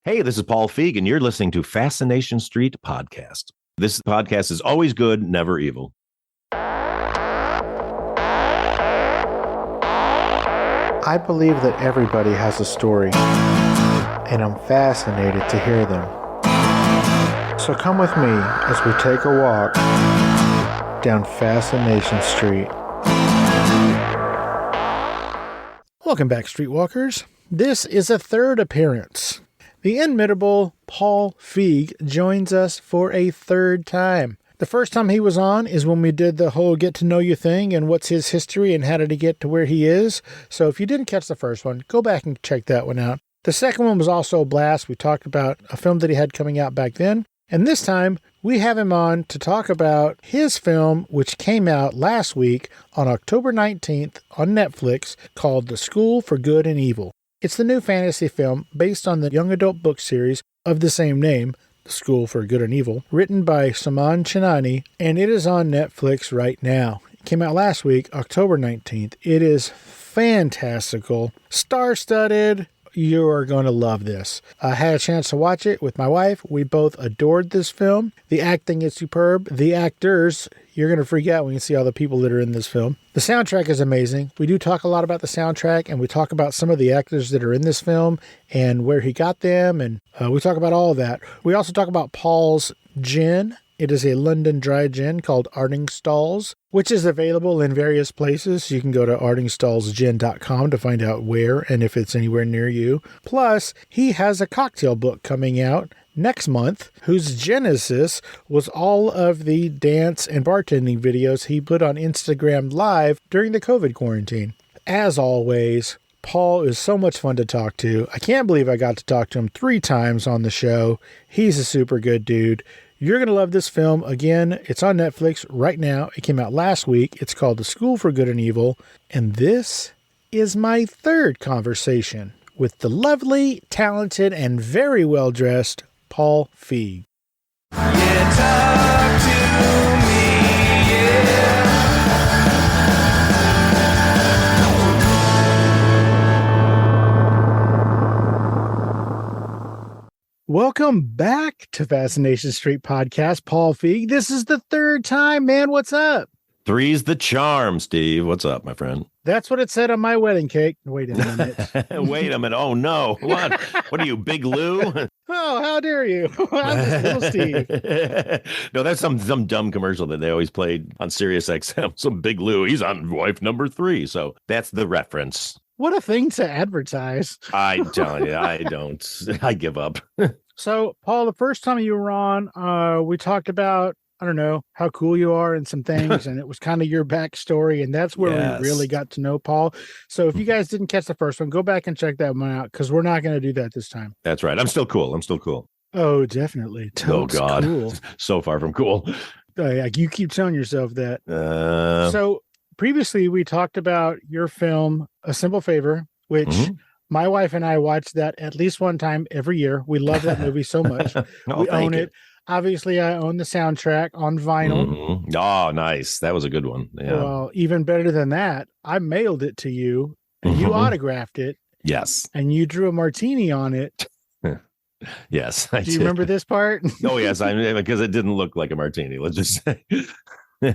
Hey, this is Paul Feig, and you're listening to Fascination Street podcast. This podcast is always good, never evil. I believe that everybody has a story, and I'm fascinated to hear them. So come with me as we take a walk down Fascination Street. Welcome back, Streetwalkers. This is a third appearance. The inimitable Paul Feig joins us for a third time. The first time he was on is when we did the whole get to know you thing and what's his history and how did he get to where he is. So if you didn't catch the first one, go back and check that one out. The second one was also a blast. We talked about a film that he had coming out back then. And this time we have him on to talk about his film, which came out last week on October 19th on Netflix, called The School for Good and Evil. It's the new fantasy film based on the young adult book series of the same name, The School for Good and Evil, written by Soman Chainani, and it is on Netflix right now. It came out last week, October 19th. It is fantastical, star-studded. You are going to love this. I had a chance to watch it with my wife. We both adored this film. The acting is superb. The actors, you're going to freak out when you see all the people that are in this film. The soundtrack is amazing. We do talk a lot about the soundtrack, and we talk about some of the actors that are in this film and where he got them, and we talk about all of that. We also talk about Paul's gin. It is a London dry gin called Artingstall, which is available in various places. You can go to artingstallsgin.com to find out where and if it's anywhere near you. Plus, he has a cocktail book coming out next month, whose genesis was all of the dance and bartending videos he put on Instagram Live during the COVID quarantine. As always, Paul is so much fun to talk to. I can't believe I got to talk to him 3 times on the show. He's a super good dude. You're going to love this film. Again, it's on Netflix right now. It came out last week. It's called The School for Good and Evil. And this is my third conversation with the lovely, talented, and very well-dressed Paul Feig. Yeah, talk to me, yeah. Welcome back to Fascination Street Podcast, Paul Feig. This is the third time, man. What's up? 3's the charm, Steve. What's up, my friend? That's what it said on my wedding cake. Wait a minute. Wait a minute. Oh, no. What? What are you, Big Lou? Oh, how dare you? I'm just little Steve. No, that's some dumb commercial that they always played on Sirius XM. Some Big Lou. He's on wife number 3. So that's the reference. What a thing to advertise. I'm telling you, I don't. I give up. So, Paul, the first time you were on, we talked about, I don't know, how cool you are and some things, and it was kind of your backstory, and that's where we really got to know Paul. So if you guys didn't catch the first one, go back and check that one out, because we're not going to do that this time. That's right. I'm still cool. Oh, definitely. Oh, God. Cool. So far from cool. You keep telling yourself that. So previously, we talked about your film, A Simple Favor, which my wife and I watch that at least one time every year. We love that movie so much. We own it. Obviously, I own the soundtrack on vinyl. Oh, nice. That was a good one. Yeah. Well, even better than that, I mailed it to you, and you autographed it. Yes. And you drew a martini on it. Yes. Do you remember this part? Oh, yes. Because it didn't look like a martini, let's just say.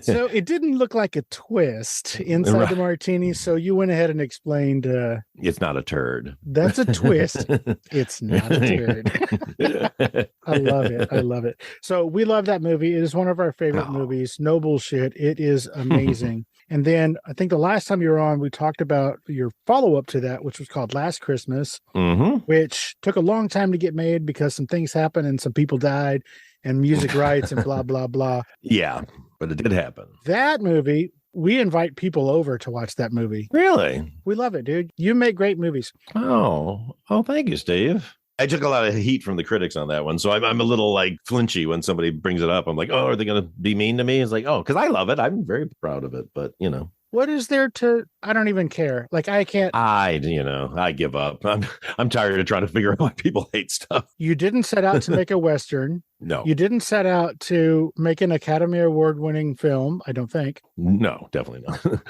So it didn't look like a twist inside the martini. So you went ahead and explained. It's not a turd. That's a twist. It's not a turd. I love it. I love it. So we love that movie. It is one of our favorite movies. No bullshit. It is amazing. And then I think the last time you were on, we talked about your follow-up to that, which was called Last Christmas, which took a long time to get made because some things happened and some people died and music rights and blah, blah, blah. Yeah, but it did happen. That movie, we invite people over to watch that movie. Really? We love it, dude. You make great movies. Oh, thank you, Steve. I took a lot of heat from the critics on that one. So I'm a little like flinchy when somebody brings it up. I'm like, oh, are they going to be mean to me? It's like, oh, because I love it. I'm very proud of it. But, you know. What is there to, I don't even care. Like, I can't. I give up. I'm tired of trying to figure out why people hate stuff. You didn't set out to make a Western. No. You didn't set out to make an Academy Award winning film, I don't think. No, definitely not.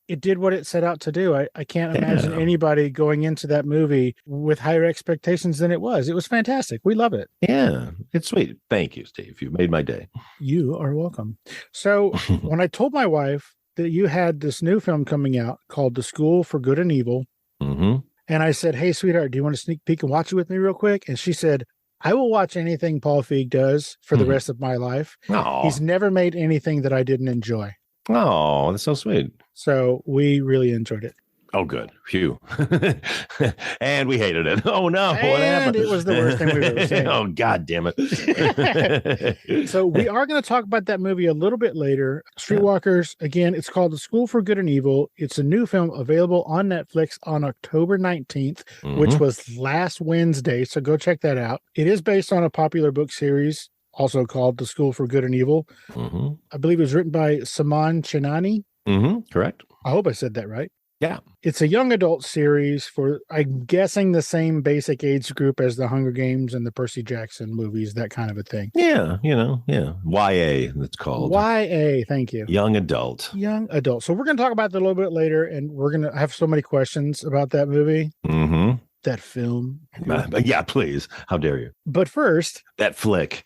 it did what it set out to do. I can't imagine Yeah. anybody going into that movie with higher expectations than it was. It was fantastic. We love it. Yeah, it's sweet. Thank you, Steve. You've made my day. You are welcome. So when I told my wife that you had this new film coming out called The School for Good and Evil, Mm-hmm. and I said, hey, sweetheart, do you want to sneak peek and watch it with me real quick? And she said, I will watch anything Paul Feig does for the rest of my life. Oh, He's never made anything that I didn't enjoy. oh, that's so sweet. So we really enjoyed it. Oh, good. Phew. And we hated it. Oh, no. What And happened? it was the worst thing we've ever seen. Oh, God damn it. So we are going to talk about that movie a little bit later. Streetwalkers, again, it's called The School for Good and Evil. It's a new film available on Netflix on October 19th, which was last Wednesday. So go check that out. It is based on a popular book series, also called The School for Good and Evil. I believe it was written by Soman Chainani. Correct. I hope I said that right. Yeah. It's a young adult series for, I'm guessing, the same basic age group as the Hunger Games and the Percy Jackson movies, that kind of a thing. Yeah. Yeah. YA, it's called. YA, thank you. Young adult. Young adult. So we're going to talk about that a little bit later, and we're going to have so many questions about that movie, that film. Yeah, please. How dare you? But first, That flick.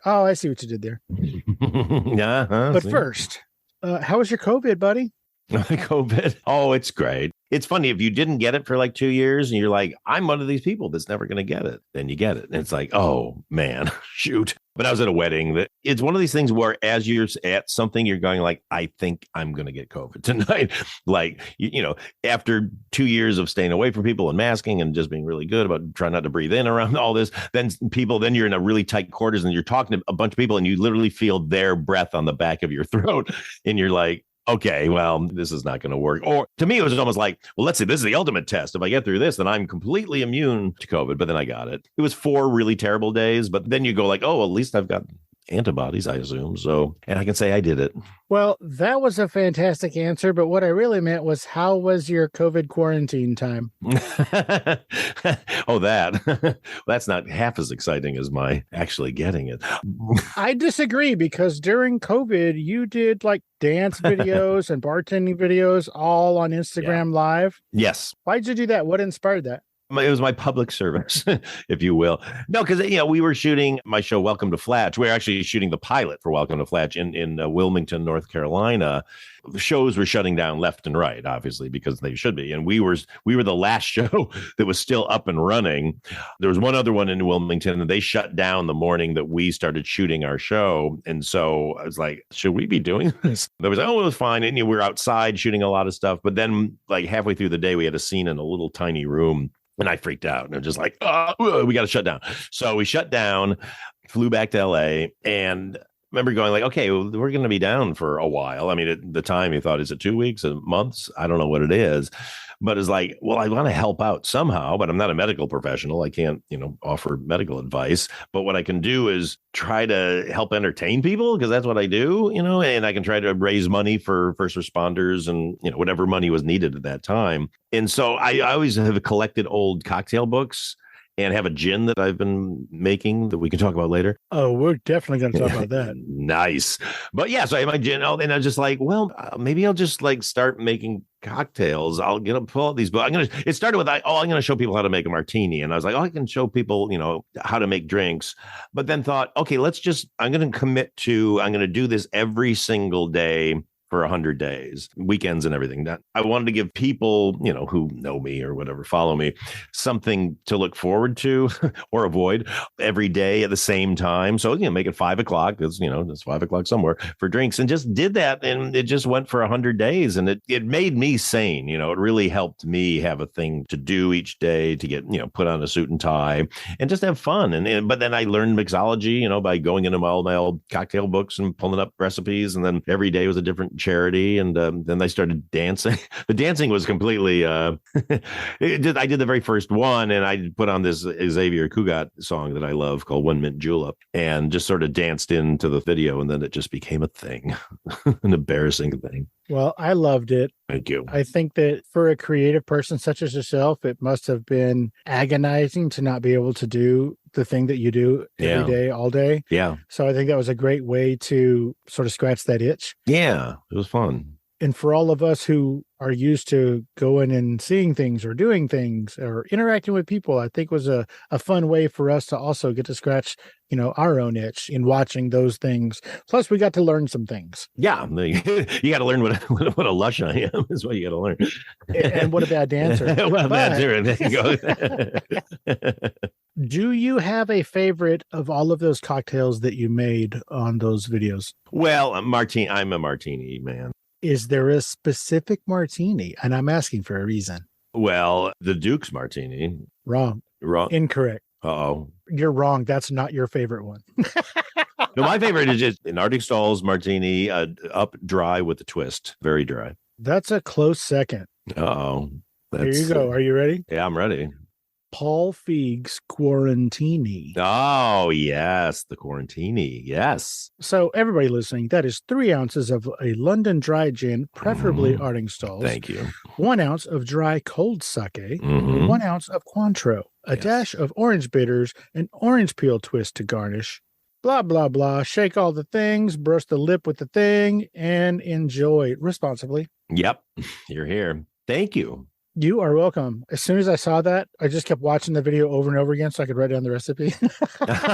oh, I see what you did there. Yeah. But first, how was your COVID, buddy? COVID. Oh, it's great. It's funny if you didn't get it for like 2 years and you're like, I'm one of these people that's never going to get it. Then you get it. And it's like, oh man, shoot. But I was at a wedding that it's one of these things where as you're at something, you're going like, I think I'm going to get COVID tonight. Like, you know, after 2 years of staying away from people and masking and just being really good about trying not to breathe in around all this, then you're in a really tight quarters and you're talking to a bunch of people and you literally feel their breath on the back of your throat. And you're like, okay, well, this is not going to work. Or to me, it was almost like, well, let's see, this is the ultimate test. If I get through this, then I'm completely immune to COVID. But then I got it. It was 4 really terrible days. But then you go like, oh, at least I've got antibodies, I assume. So, and I can say I did it. Well, that was a fantastic answer. But what I really meant was, how was your COVID quarantine time? Oh, that. That's not half as exciting as my actually getting it. I disagree, because during COVID, you did like dance videos and bartending videos all on Instagram Live. Yes. Why'd you do that? What inspired that? It was my public service, if you will. No, because, you know, we were shooting my show, Welcome to Flatch. We were actually shooting the pilot for Welcome to Flatch in Wilmington, North Carolina. The shows were shutting down left and right, obviously, because they should be. And we were the last show that was still up and running. There was one other one in Wilmington, and they shut down the morning that we started shooting our show. And so I was like, should we be doing this? There was, oh, it was fine. And, you know, we were outside shooting a lot of stuff. But then like halfway through the day, we had a scene in a little tiny room. And I freaked out and I was just like, oh, we got to shut down. So we shut down, flew back to LA, and remember going like, okay, well, we're going to be down for a while. I mean, at the time you thought, is it 2 weeks, months? I don't know what it is. But it's like, well, I want to help out somehow, but I'm not a medical professional. I can't, you know, offer medical advice. But what I can do is try to help entertain people, because that's what I do, you know, and I can try to raise money for first responders and, you know, whatever money was needed at that time. And so I always have collected old cocktail books and have a gin that I've been making that we can talk about later. Oh, we're definitely going to talk about that. Nice. But yeah, so I have my gin, and I was just like, well, maybe I'll just like start making cocktails. I'll get up, pull out these books. It started with, I'm going to show people how to make a martini. And I was like, I can show people, you know, how to make drinks. But then thought, okay, I'm going to commit to, I'm going to do this every single day for 100 days, weekends and everything. That I wanted to give people, you know, who know me or whatever, follow me, something to look forward to or avoid every day at the same time. So, you know, make it 5 o'clock, because, you know, it's 5 o'clock somewhere for drinks, and just did that. And it just went for 100 days, and it made me sane. You know, it really helped me have a thing to do each day, to get, you know, put on a suit and tie and just have fun. But then I learned mixology, you know, by going into all my old cocktail books and pulling up recipes. And then every day was a different charity. And then I started dancing. The dancing was completely, I did the very first one, and I put on this Xavier Cugat song that I love called One Mint Julep, and just sort of danced into the video. And then it just became a thing, an embarrassing thing. Well, I loved it. Thank you. I think that for a creative person such as yourself, it must have been agonizing to not be able to do the thing that you do every day, all day. Yeah. So I think that was a great way to sort of scratch that itch. Yeah, it was fun. And for all of us who are used to going and seeing things or doing things or interacting with people, I think was a fun way for us to also get to scratch, our own itch in watching those things. Plus, we got to learn some things. Yeah, you got to learn what a lush I am is what you got to learn. And what a bad dancer. Well, that's it. There you go. Do you have a favorite of all of those cocktails that you made on those videos? Well, I'm a martini man. Is there a specific martini? And I'm asking for a reason. Well, the Duke's martini. Wrong. Incorrect. Uh-oh. You're wrong. That's not your favorite one. No, my favorite is just an Artingstall's martini, up dry with a twist. Very dry. That's a close second. Uh-oh. Here you go. Are you ready? Yeah, I'm ready. Paul Feig's Quarantini. Oh, yes. The Quarantini. Yes. So everybody listening, that is 3 ounces of a London dry gin, preferably Artingstall's. Thank you. 1 ounce of dry cold sake, Mhm. 1 ounce of Cointreau, a dash of orange bitters, an orange peel twist to garnish. Blah, blah, blah. Shake all the things, brush the lip with the thing, and enjoy responsibly. Yep. You're here. Thank you. You are welcome. As soon as I saw that, I just kept watching the video over and over again so I could write down the recipe.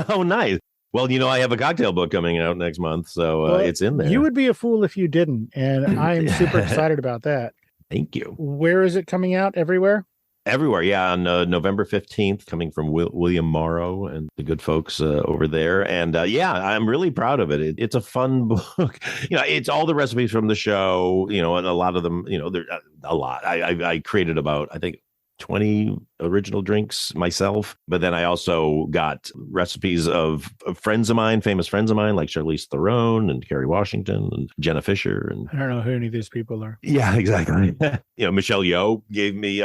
Oh, nice. Well, I have a cocktail book coming out next month, so it's in there. You would be a fool if you didn't, and I am super excited about that. Thank you. Where is it coming out? Everywhere? Everywhere, yeah. On November 15th, coming from William Morrow and the good folks over there. And I'm really proud of it. It's a fun book. It's all the recipes from the show, and a lot of them, they're a lot. I created about, I think, 20 original drinks myself, but then I also got recipes of friends of mine, famous friends of mine, like Charlize Theron and Kerry Washington and Jenna Fisher. And I don't know who any of these people are. yeah, exactly. Michelle Yeoh gave me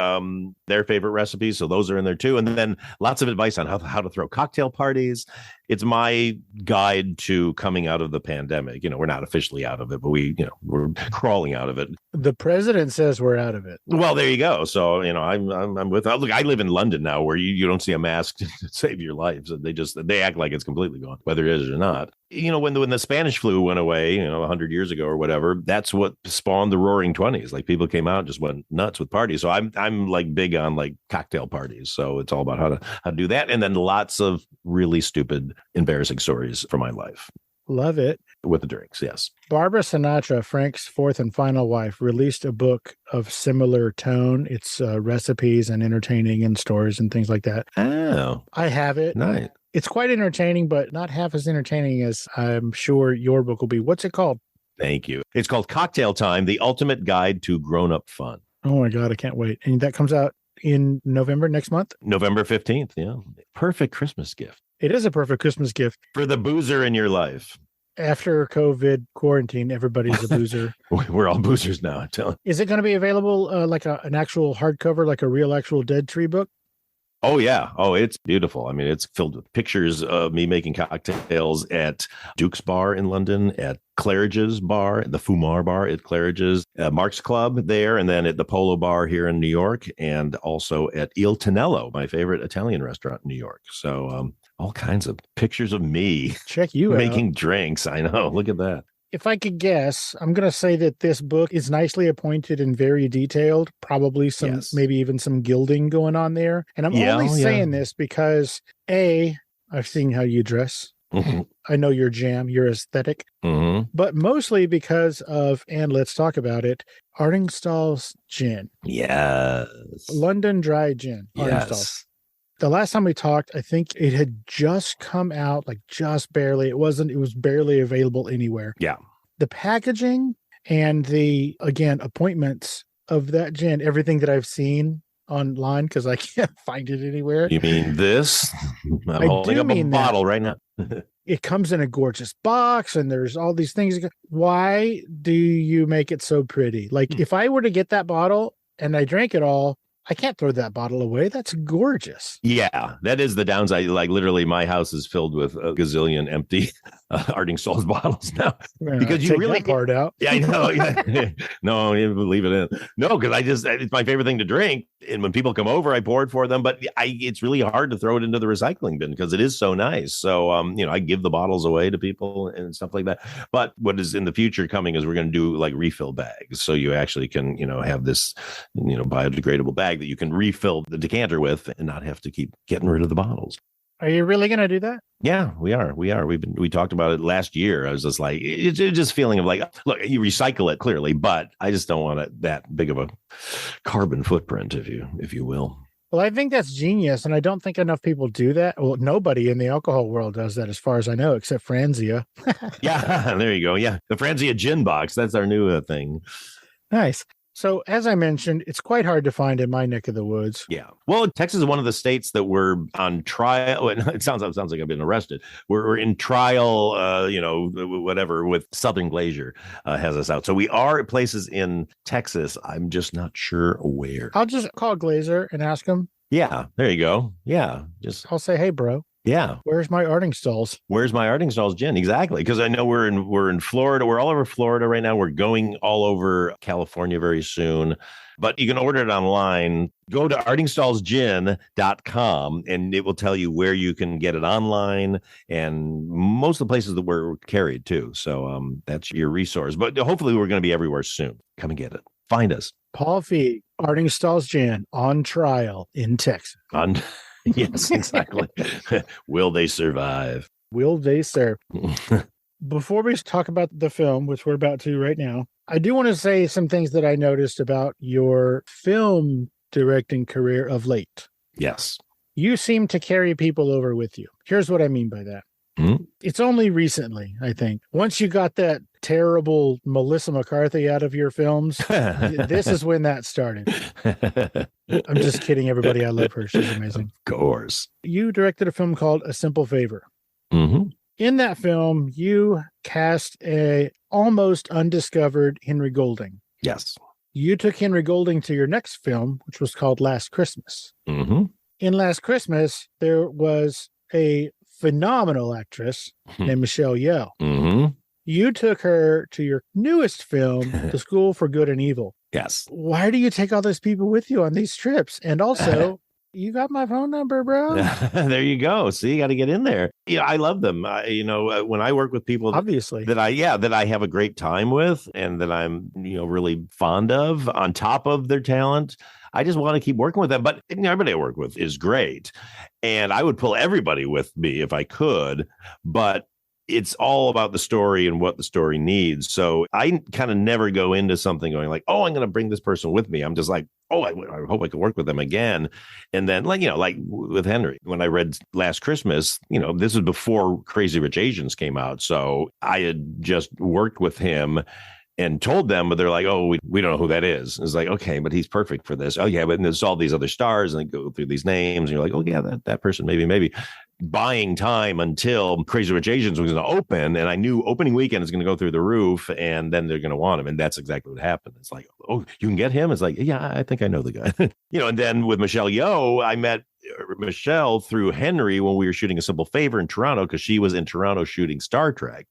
their favorite recipes, so those are in there too. And then lots of advice on how to throw cocktail parties. It's my guide to coming out of the pandemic. We're not officially out of it, but we're crawling out of it. The president says we're out of it. Well, there you go. So, I'm with, look, I live in London now where you don't see a mask to save your life. So they act like it's completely gone, whether it is or not. When the Spanish flu went away, 100 years ago or whatever, that's what spawned the Roaring 20s. Like people came out and just went nuts with parties. So I'm like big on like cocktail parties. So it's all about how to do that. And then lots of really stupid, embarrassing stories from my life. Love it. With the drinks, yes. Barbara Sinatra, Frank's fourth and final wife, released a book of similar tone. It's recipes and entertaining and stories and things like that. Oh. I have it. Nice. It's quite entertaining, but not half as entertaining as I'm sure your book will be. What's it called? Thank you. It's called Cocktail Time, The Ultimate Guide to Grown-Up Fun. Oh my God, I can't wait. And that comes out in November next month? November 15th, yeah. Perfect Christmas gift. It is a perfect Christmas gift. For the boozer in your life. After COVID quarantine, everybody's a boozer. We're all boozers now, I'm telling you. Is it going to be available like an actual hardcover, like a real actual Dead Tree book? Oh, yeah. Oh, it's beautiful. I mean, it's filled with pictures of me making cocktails at Duke's Bar in London, at Claridge's Bar, the Fumar Bar at Claridge's, Mark's Club there, and then at the Polo Bar here in New York, and also at Il Tonello, my favorite Italian restaurant in New York. So all kinds of pictures of me. Check you making out. drinks. I know. Look at that. If I could guess, I'm going to say that this book is nicely appointed and very detailed, probably some, maybe even some gilding going on there. And I'm only saying this because A, I've seen how you dress. Mm-hmm. I know your jam, your aesthetic, but mostly because of, and let's talk about it, Artingstall's gin. Yes. London dry gin. Artingstall. Yes. The last time we talked, I think it had just come out, like just barely. It was barely available anywhere. Yeah. The packaging and the, again, appointments of that gin, everything that I've seen online, because I can't find it anywhere. You mean this? I'm holding up a bottle right now. It comes in a gorgeous box and there's all these things. Why do you make it so pretty? Like if I were to get that bottle and I drank it all, I can't throw that bottle away. That's gorgeous. Yeah, that is the downside. Like literally, my house is filled with a gazillion empty Artingstall's bottles now because you take really that part out. Yeah, I know. Yeah. No, leave it in. No, because it's my favorite thing to drink. And when people come over, I pour it for them. But it's really hard to throw it into the recycling bin because it is so nice. So, I give the bottles away to people and stuff like that. But what is in the future coming is we're going to do like refill bags. So you actually can, have this, biodegradable bag that you can refill the decanter with and not have to keep getting rid of the bottles. Are you really going to do that? Yeah, we are. We talked about it last year. I was just like, it's just feeling of like, look, you recycle it clearly, but I just don't want it that big of a carbon footprint, if you will. Well, I think that's genius. And I don't think enough people do that. Well, nobody in the alcohol world does that as far as I know, except Franzia. Yeah, there you go. Yeah. The Franzia gin box. That's our new thing. Nice. So, as I mentioned, it's quite hard to find in my neck of the woods. Yeah. Well, Texas is one of the states that we're on trial. It sounds like I've been arrested. We're in trial, whatever, with Southern Glacier has us out. So we are at places in Texas. I'm just not sure where. I'll just call Glazer and ask him. Yeah, there you go. Yeah. I'll say, hey, bro. Yeah. Where's my Artingstall's? Where's my Artingstall's gin? Exactly. Because I know we're in Florida. We're all over Florida right now. We're going all over California very soon. But you can order it online. Go to artingstallsgin.com and it will tell you where you can get it online and most of the places that we're carried too. So that's your resource. But hopefully we're going to be everywhere soon. Come and get it. Find us. Paul Feig, Artingstall's Gin on trial in Texas. Yes, exactly. Will they survive? Will they serve? Before we talk about the film, which we're about to right now, I do want to say some things that I noticed about your film directing career of late. Yes. You seem to carry people over with you. Here's what I mean by that. Mm-hmm. It's only recently, I think. Once you got that terrible Melissa McCarthy out of your films, this is when that started. I'm just kidding, everybody. I love her. She's amazing. Of course. You directed a film called A Simple Favor. Mm-hmm. In that film, you cast a almost undiscovered Henry Golding. Yes. You took Henry Golding to your next film, which was called Last Christmas. Mm-hmm. In Last Christmas, there was a phenomenal actress named Michelle Yeoh. Mm-hmm. You took her to your newest film, The School for Good and Evil. Yes. Why do you take all those people with you on these trips? And also, you got my phone number, bro. There you go. See, you got to get in there. Yeah, I love them. When I work with people, obviously that I have a great time with, and that I'm really fond of. On top of their talent, I just want to keep working with them. But everybody I work with is great, and I would pull everybody with me if I could. But it's all about the story and what the story needs. So I kind of never go into something going like, oh, I'm going to bring this person with me. I'm just like, oh, I hope I can work with them again. And then like with Henry, when I read Last Christmas, this was before Crazy Rich Asians came out. So I had just worked with him and told them, but they're like, oh, we don't know who that is. It's like, okay, but he's perfect for this. Oh yeah, but there's all these other stars and they go through these names and you're like, oh yeah, that person, maybe. Buying time until Crazy Rich Asians was going to open, and I knew opening weekend is going to go through the roof, and then they're going to want him, and that's exactly what happened. It's like, oh, you can get him. It's like, yeah, I think I know the guy. And then with Michelle Yeoh, I met Michelle through Henry when we were shooting A Simple Favor in Toronto because she was in Toronto shooting Star Trek.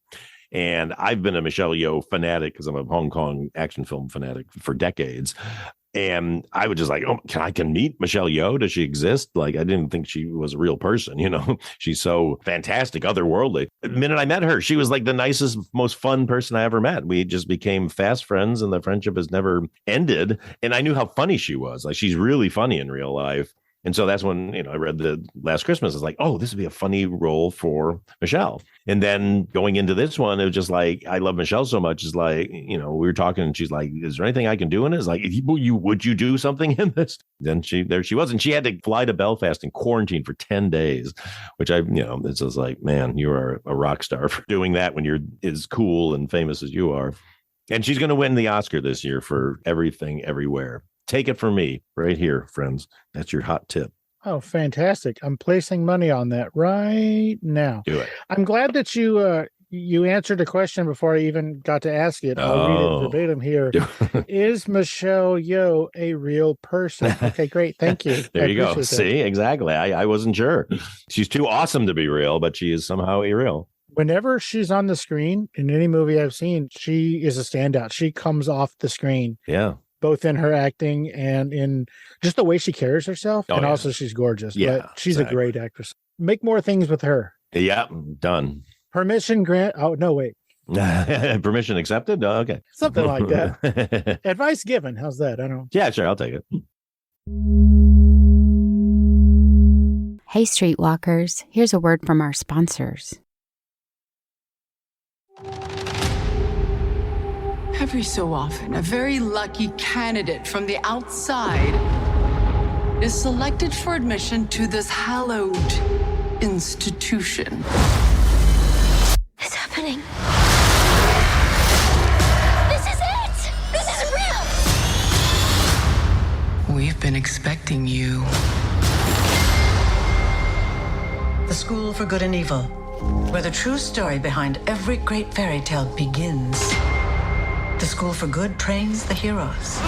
And I've been a Michelle Yeoh fanatic because I'm a Hong Kong action film fanatic for decades. And I would just like, oh, I can meet Michelle Yeoh. Does she exist? Like, I didn't think she was a real person. She's so fantastic, otherworldly. The minute I met her, she was like the nicest, most fun person I ever met. We just became fast friends and the friendship has never ended. And I knew how funny she was. Like, she's really funny in real life. And so that's when, I read the Last Christmas. I was like, oh, this would be a funny role for Michelle. And then going into this one, it was just like, I love Michelle so much. It's like, we were talking and she's like, is there anything I can do in it? It's like, would you do something in this? Then there she was. And she had to fly to Belfast and quarantine for 10 days, which it's just like, man, you are a rock star for doing that when you're as cool and famous as you are. And she's going to win the Oscar this year for Everything Everywhere. Take it from me right here, friends. That's your hot tip. Oh, fantastic. I'm placing money on that right now. Do it. I'm glad that you You answered a question before I even got to ask it. I'll read it verbatim here. Is Michelle Yeoh a real person? Okay, great. Thank you. There you go. That. See, exactly. I wasn't sure. She's too awesome to be real, but she is somehow irreal. Whenever she's on the screen in any movie I've seen, she is a standout. She comes off the screen. Yeah. Both in her acting and in just the way she carries herself. And also she's gorgeous. Yeah, but she's a great actress. Make more things with her. Yeah, done. Permission grant. Oh, no, wait. Permission accepted? Oh, okay. Something like that. Advice given. How's that? I don't know. Yeah, sure. I'll take it. Hey, Streetwalkers. Here's a word from our sponsors. Every so often, a very lucky candidate from the outside is selected for admission to this hallowed institution. It's happening. This is it! This is real! We've been expecting you. The School for Good and Evil, where the true story behind every great fairy tale begins. The School for Good trains the heroes.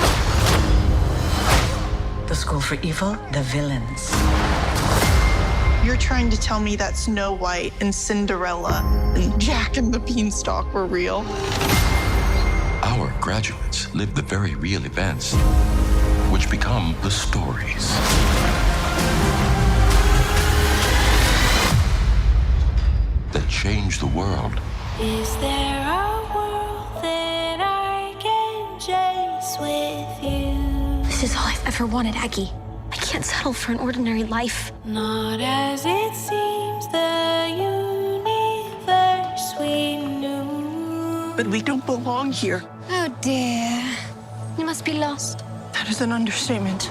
The School for Evil, the villains. You're trying to tell me that Snow White and Cinderella and Jack and the Beanstalk were real? Our graduates live the very real events, which become the stories. That change the world. Is there a world that I can chase with you? This is all I've ever wanted, Aggie. I can't settle for an ordinary life. Not as it seems, the universe we knew. But we don't belong here. Oh dear. You must be lost. That is an understatement.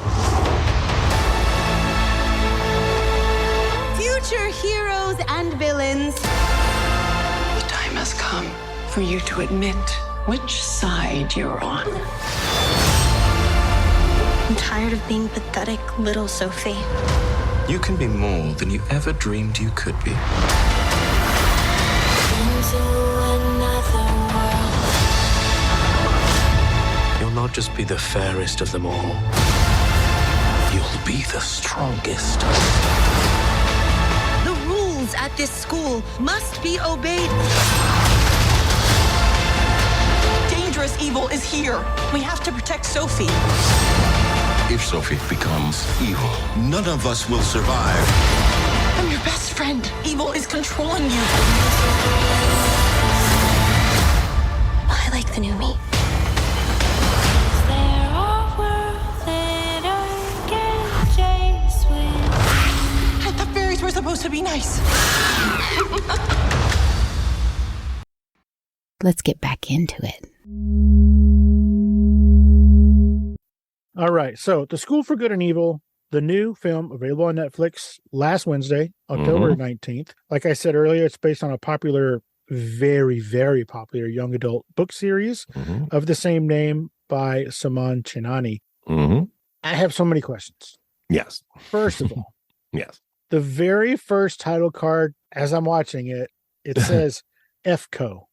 Future heroes and villains. The time has come for you to admit which side you're on. I'm tired of being pathetic little Sophie. You can be more than you ever dreamed you could be. Into another world. You'll not just be the fairest of them all. You'll be the strongest. The rules at this school must be obeyed. Dangerous evil is here. We have to protect Sophie. If Sophie becomes evil, None of us will survive. I'm your best friend. Evil is controlling you. I like the new me. Is there a world that I can chase with? I thought fairies were supposed to be nice. Let's get back into it. All right. So, The School for Good and Evil, the new film available on Netflix last Wednesday, October 19th. Like I said earlier, it's based on a popular, very, very popular young adult book series of the same name by Soman Chainani. I have so many questions. Yes. First of all, Yes. the very first title card, as I'm watching it, it says FCO.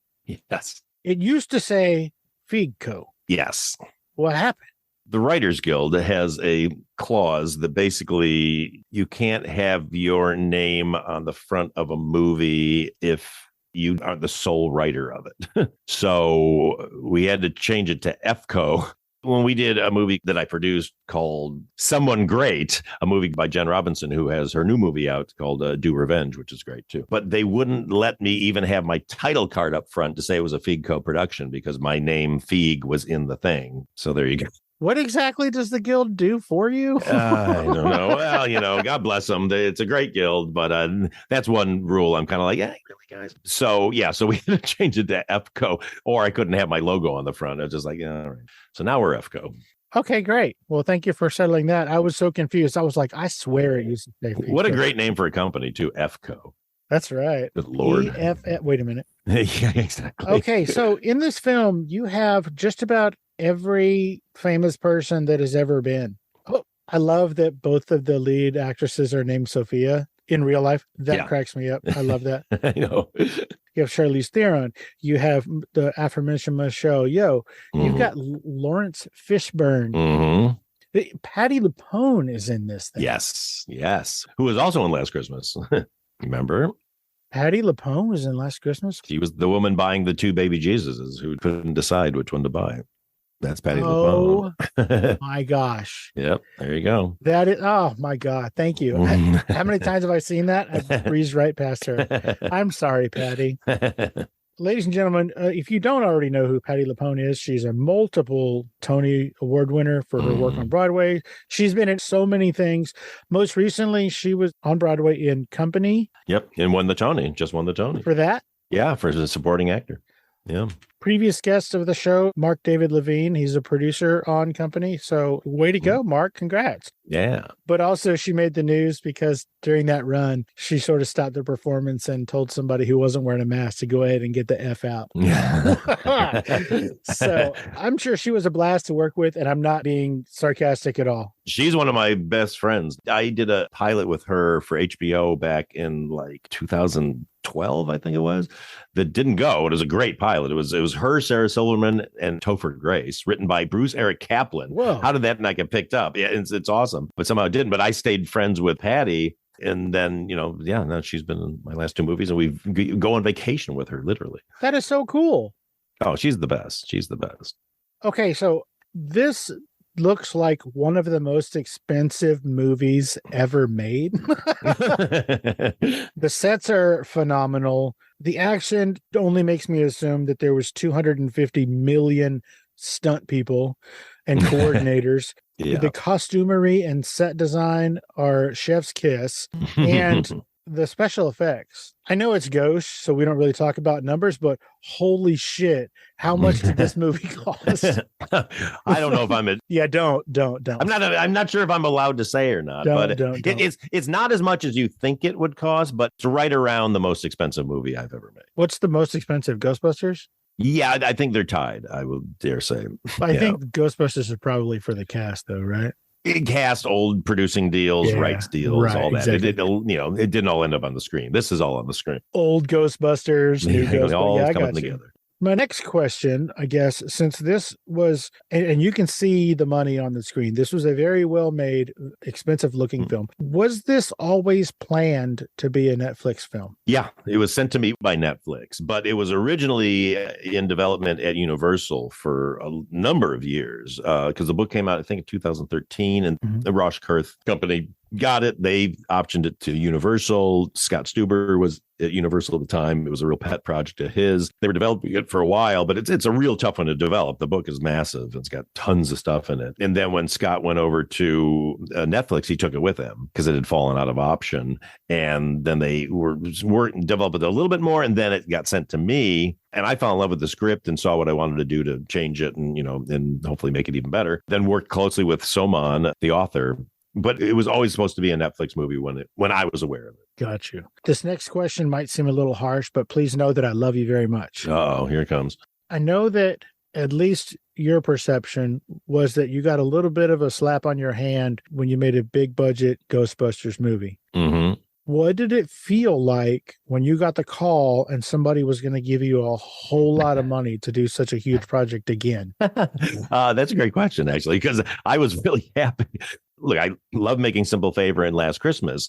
Yes. It used to say Feigco. Yes. What happened? The Writers Guild has a clause that basically you can't have your name on the front of a movie if you are the sole writer of it. So we had to change it to FCO. When we did a movie that I produced called Someone Great, a movie by Jen Robinson, who has her new movie out called Do Revenge, which is great too. But they wouldn't let me even have my title card up front to say it was a Feig co-production because my name Feig was in the thing. So there you go. What exactly does the guild do for you? I don't know. Well, God bless them. It's a great guild, but that's one rule. I'm kind of like, yeah, really, guys. So, so we had to change it to FCO, or I couldn't have my logo on the front. I was just like, yeah, all right. So now we're FCO. Okay, great. Well, thank you for settling that. I was so confused. I was like, I swear it used to say Feigco. What a great name for a company, too, FCO. That's right. Good Lord. Wait a minute. Yeah, exactly. Okay, so in this film, you have just about every famous person that has ever been. Oh, I love that both of the lead actresses are named Sophia in real life. That cracks me up. I love that. I know. You have Charlize Theron. You have the aforementioned Michelle Yeoh. You've got Lawrence Fishburne. Mm-hmm. Patti LuPone is in this thing. Yes. Who was also in Last Christmas. Remember? Patti LuPone was in Last Christmas? She was the woman buying the 2 baby Jesuses who couldn't decide which one to buy. That's Patti LuPone. LuPone. My gosh. Yep. There you go. That is, oh my God. Thank you. How many times have I seen that? I've breezed right past her. I'm sorry, Patti. Ladies and gentlemen, if you don't already know who Patti LuPone is, she's a multiple Tony Award winner for her work on Broadway. She's been in so many things. Most recently, she was on Broadway in Company. Yep. And won the Tony. Just won the Tony. For that? Yeah, for the supporting actor. Yeah. Previous guest of the show, Mark David Levine. He's a producer on Company. So way to go, Mark. Congrats. Yeah. But also she made the news because during that run, she sort of stopped the performance and told somebody who wasn't wearing a mask to go ahead and get the F out. So I'm sure she was a blast to work with, and I'm not being sarcastic at all. She's one of my best friends. I did a pilot with her for HBO back in like 2012, I think it was, that didn't go. It was a great pilot. It was her, Sarah Silverman, and Topher Grace, written by Bruce Eric Kaplan. Whoa. How did that not get picked up? Yeah, it's awesome. But somehow it didn't. But I stayed friends with Patti. And then, now she's been in my last 2 movies, and we go on vacation with her, literally. That is so cool. Oh, she's the best. She's the best. Okay, so this looks like one of the most expensive movies ever made. The sets are phenomenal. The action only makes me assume that there was 250 million stunt people and coordinators. Yeah. The costumery and set design are chef's kiss. And the special effects. I know it's gauche, so we don't really talk about numbers, but holy shit, how much did this movie cost? I don't know if I'm don't. I'm not sure if I'm allowed to say or not, but it's not as much as you think it would cost, but it's right around the most expensive movie I've ever made. What's the most expensive? Ghostbusters? Yeah, I think they're tied. I will dare say. I think Ghostbusters is probably for the cast, though, right? It cast, old producing deals, rights deals, all that. Exactly. It didn't all end up on the screen. This is all on the screen. Old Ghostbusters, new Ghostbusters. All I coming got you. together. My next question, I guess, since this was, and you can see the money on the screen, this was a very well-made, expensive-looking film. Was this always planned to be a Netflix film? Yeah, it was sent to me by Netflix, but it was originally in development at Universal for a number of years because the book came out, I think, in 2013, and the Rosh Kurth company got it. They optioned it to Universal. Scott Stuber was at Universal at the time. It was a real pet project of his. They were developing it for a while, but it's a real tough one to develop. The book is massive. It's got tons of stuff in it. And then when Scott went over to Netflix, he took it with him because it had fallen out of option. And then they were developed it a little bit more, and then it got sent to me. And I fell in love with the script and saw what I wanted to do to change it and, and hopefully make it even better. Then worked closely with Soman, the author. But it was always supposed to be a Netflix movie when I was aware of it. Got you. This next question might seem a little harsh, but please know that I love you very much. Oh, here it comes. I know that at least your perception was that you got a little bit of a slap on your hand when you made a big budget Ghostbusters movie. Mm-hmm. What did it feel like when you got the call and somebody was going to give you a whole lot of money to do such a huge project again? That's a great question, actually, because I was really happy. Look, I love making Simple Favor and Last Christmas,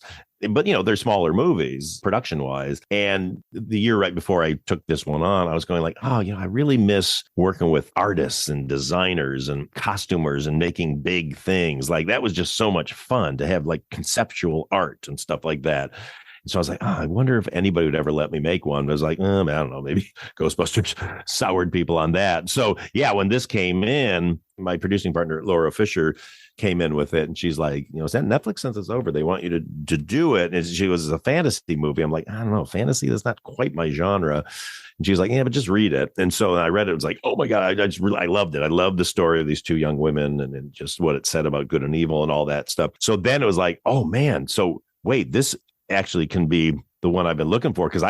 but, they're smaller movies production wise. And the year right before I took this one on, I was going like, I really miss working with artists and designers and costumers and making big things. Like that was just so much fun to have like conceptual art and stuff like that. And so I was like, I wonder if anybody would ever let me make one. But I was like, I don't know, maybe Ghostbusters soured people on that. So yeah, when this came in, my producing partner, Laura Fisher, came in with it. And she's like, is that Netflix since it's over? They want you to do it. And she was a fantasy movie. I'm like, I don't know, fantasy, that's not quite my genre. And she was like, yeah, but just read it. And so I read it. It was like, oh my God, I loved it. I loved the story of these 2 young women and just what it said about good and evil and all that stuff. So then it was like, oh man, so wait, this actually can be the one I've been looking for, because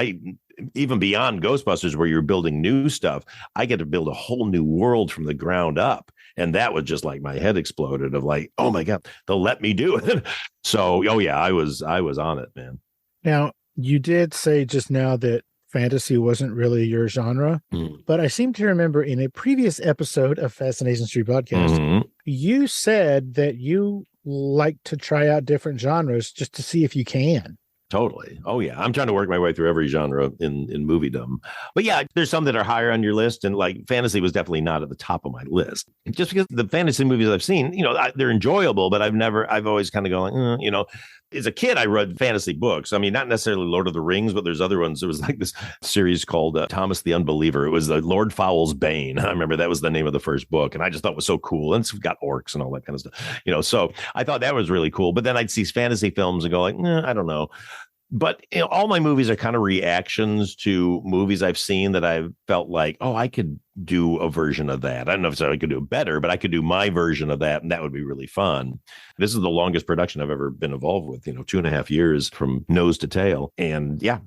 even beyond Ghostbusters, where you're building new stuff, I get to build a whole new world from the ground up. And that was just like my head exploded of like, oh my God, they'll let me do it. So, oh yeah, I was on it, man. Now, you did say just now that fantasy wasn't really your genre. But I seem to remember in a previous episode of Fascination Street podcast, you said that you like to try out different genres just to see if you can. Totally. Oh, yeah. I'm trying to work my way through every genre in moviedom. But yeah, there's some that are higher on your list. And like fantasy was definitely not at the top of my list. Just because the fantasy movies I've seen, you know, they're enjoyable, but I've always kind of gone, you know, as a kid, I read fantasy books. I mean, not necessarily Lord of the Rings, but there's other ones. There was like this series called Thomas the Unbeliever. It was Lord Fowl's Bane. I remember that was the name of the first book. And I just thought it was so cool. And it's got orcs and all that kind of stuff, you know, so I thought that was really cool. But then I'd see fantasy films and go like, I don't know. But you know, all my movies are kind of reactions to movies I've seen that I've felt like, oh, I could do a version of that. I don't know if I could do it better, but I could do my version of that. And that would be really fun. This is the longest production I've ever been involved with, you know, 2.5 years from nose to tail. And yeah,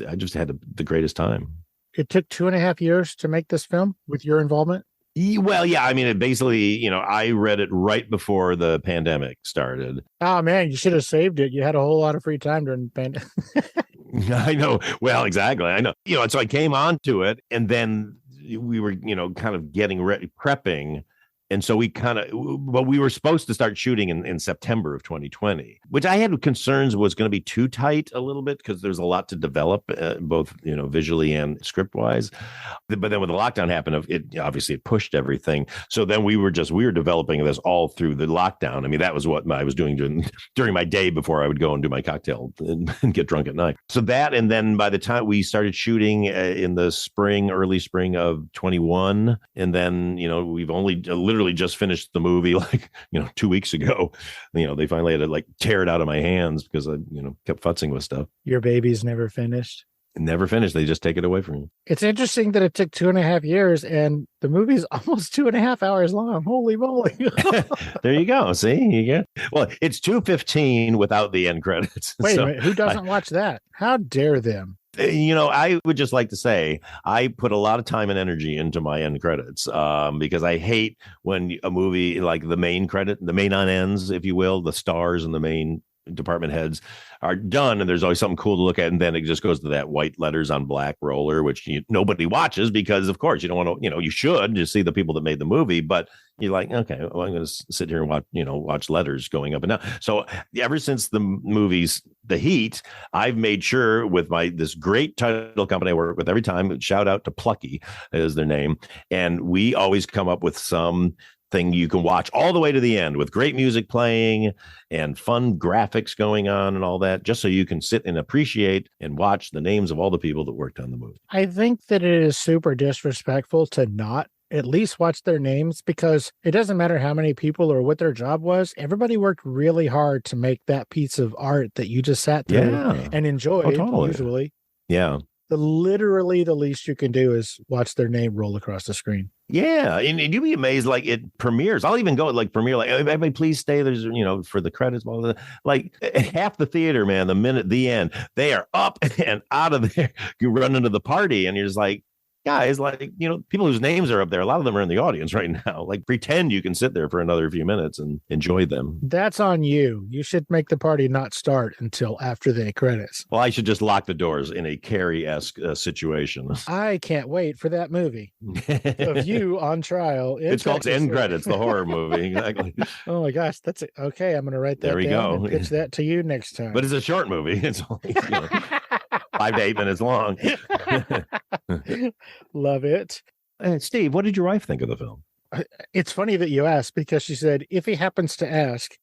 I just had the greatest time. It took 2.5 years to make this film with your involvement? Well, yeah, I mean, it basically, you know, I read it right before the pandemic started. Oh, man, you should have saved it. You had a whole lot of free time during the pandemic. I know. Well, exactly. I know. You know, and so I came onto it and then we were, you know, kind of getting ready, prepping. And so we were supposed to start shooting in September of 2020, which I had concerns was going to be too tight a little bit because there's a lot to develop, both, you know, visually and script wise. But then when the lockdown happened, it pushed everything. So then we were developing this all through the lockdown. I mean, that was what I was doing during my day before I would go and do my cocktail and get drunk at night. So that, and then by the time we started shooting in the early spring of 21, and then, you know, we've only literally just finished the movie like, you know, 2 weeks ago. You know, they finally had to like tear it out of my hands because I, you know, kept futzing with stuff. Your baby's never finished? Never finished. They just take it away from you. It's interesting that it took 2.5 years and the movie's almost 2.5 hours long. Holy moly. There you go. See, well, it's 2:15 without the end credits. Wait a minute. Who doesn't watch that? How dare them? You know, I would just like to say I put a lot of time and energy into my end credits because I hate when a movie like the main on ends, if you will, the stars and the main department heads are done and there's always something cool to look at, and then it just goes to that white letters on black roller, which nobody watches because of course you don't want to, you know, you should just see the people that made the movie, but you're like, okay, well, I'm going to sit here and watch letters going up and down. So ever since the movies The Heat, I've made sure with this great title company I work with every time, shout out to Plucky is their name, and we always come up with some thing you can watch all the way to the end with great music playing and fun graphics going on and all that, just so you can sit and appreciate and watch the names of all the people that worked on the movie. I think that it is super disrespectful to not at least watch their names, because it doesn't matter how many people or what their job was. Everybody worked really hard to make that piece of art that you just sat through and enjoyed. Totally. Usually. Yeah. Literally the least you can do is watch their name roll across the screen. Yeah, and you'd be amazed. Like it premieres. I'll even go like premiere. Like everybody, please stay. There's for the credits. Blah, blah, blah. Like half the theater, man. The end, they are up and out of there. You run into the party, and you're just like, guys, like, people whose names are up there, a lot of them are in the audience right now. Like, pretend you can sit there for another few minutes and enjoy them. That's on you. You should make the party not start until after the credits. Well, I should just lock the doors in a Carrie-esque situation. I can't wait for that movie of you on trial. It's called End Credits, the horror movie. Exactly. Oh my gosh, that's it. Okay, I'm going to write that down and pitch that to you next time. But it's a short movie. It's only 5 to 8 minutes long. Love it. Steve, what did your wife think of the film? It's funny that you asked, because she said, if he happens to ask,